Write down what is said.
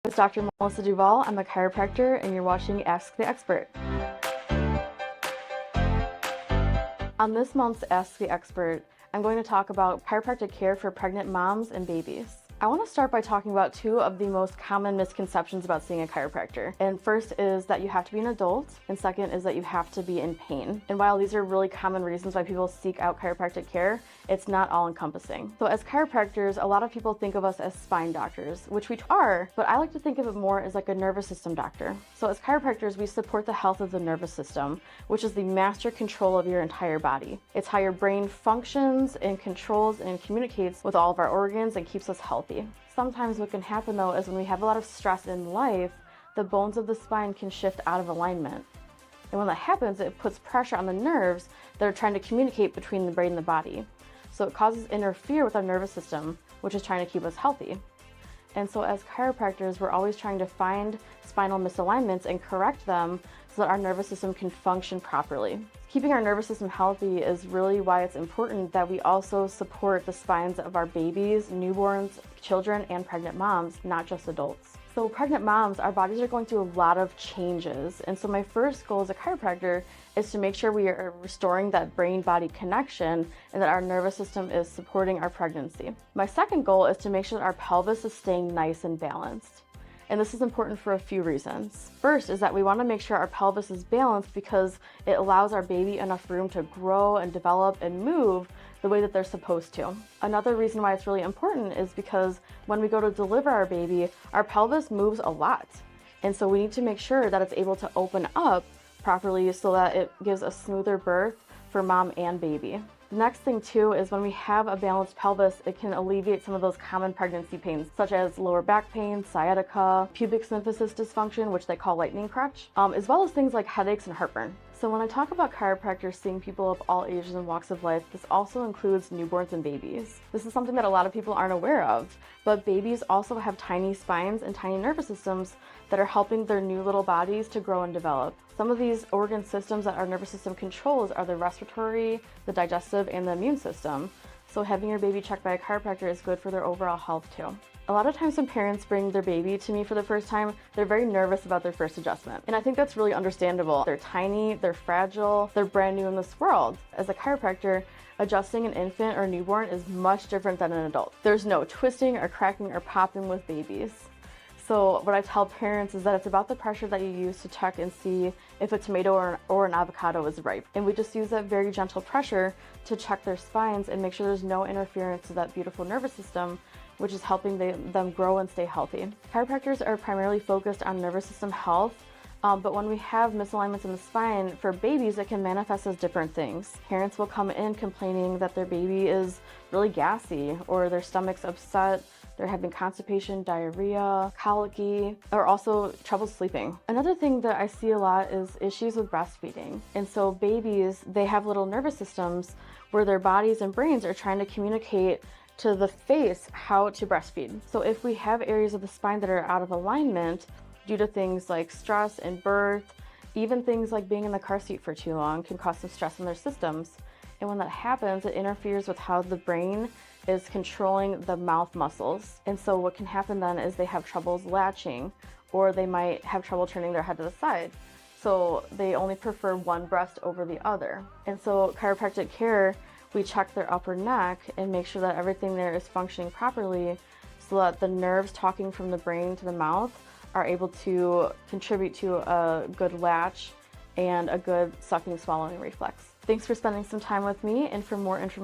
It's Dr. Melissa Duvall. I'm a chiropractor, and you're watching Ask the Expert. On this month's Ask the Expert, I'm going to talk about chiropractic care for pregnant moms and babies. I want to start by talking about two of the most common misconceptions about seeing a chiropractor. And first is that you have to be an adult, and second is that you have to be in pain. And while these are really common reasons why people seek out chiropractic care, it's not all-encompassing. So as chiropractors, a lot of people think of us as spine doctors, which we are, but I like to think of it more as like a nervous system doctor. So as chiropractors, we support the health of the nervous system, which is the master control of your entire body. It's how your brain functions and controls and communicates with all of our organs and keeps us healthy. Sometimes what can happen though is when we have a lot of stress in life, the bones of the spine can shift out of alignment. And when that happens, it puts pressure on the nerves that are trying to communicate between the brain and the body. So it causes interfere with our nervous system, which is trying to keep us healthy. And so as chiropractors, we're always trying to find spinal misalignments and correct them so that our nervous system can function properly. Keeping our nervous system healthy is really why it's important that we also support the spines of our babies, newborns, children, and pregnant moms, not just adults. So pregnant moms, our bodies are going through a lot of changes. And so my first goal as a chiropractor is to make sure we are restoring that brain-body connection and that our nervous system is supporting our pregnancy. My second goal is to make sure that our pelvis is staying nice and balanced. And this is important for a few reasons. First is that we want to make sure our pelvis is balanced because it allows our baby enough room to grow and develop and move the way that they're supposed to. Another reason why it's really important is because when we go to deliver our baby, our pelvis moves a lot. And so we need to make sure that it's able to open up properly so that it gives a smoother birth for mom and baby. The next thing too is when we have a balanced pelvis, it can alleviate some of those common pregnancy pains, such as lower back pain, sciatica, pubic symphysis dysfunction, which they call lightning crotch, as well as things like headaches and heartburn. So when I talk about chiropractors seeing people of all ages and walks of life, this also includes newborns and babies. This is something that a lot of people aren't aware of, but babies also have tiny spines and tiny nervous systems that are helping their new little bodies to grow and develop. Some of these organ systems that our nervous system controls are the respiratory, the digestive, and the immune system. So having your baby checked by a chiropractor is good for their overall health too. A lot of times when parents bring their baby to me for the first time, they're very nervous about their first adjustment. And I think that's really understandable. They're tiny, they're fragile, they're brand new in this world. As a chiropractor, adjusting an infant or newborn is much different than an adult. There's no twisting or cracking or popping with babies. So what I tell parents is that it's about the pressure that you use to check and see if a tomato or an avocado is ripe. And we just use that very gentle pressure to check their spines and make sure there's no interference to that beautiful nervous system, which is helping them grow and stay healthy. Chiropractors are primarily focused on nervous system health, but when we have misalignments in the spine, for babies, it can manifest as different things. Parents will come in complaining that their baby is really gassy or their stomach's upset. They're having constipation, diarrhea, colicky, or also trouble sleeping. Another thing that I see a lot is issues with breastfeeding. And so babies, they have little nervous systems where their bodies and brains are trying to communicate to the face how to breastfeed. So if we have areas of the spine that are out of alignment due to things like stress and birth, even things like being in the car seat for too long can cause some stress in their systems. And when that happens, it interferes with how the brain is controlling the mouth muscles. And so what can happen then is they have troubles latching, or they might have trouble turning their head to the side. So they only prefer one breast over the other. And so chiropractic care, we check their upper neck and make sure that everything there is functioning properly so that the nerves talking from the brain to the mouth are able to contribute to a good latch and a good sucking swallowing reflex. Thanks for spending some time with me, and for more information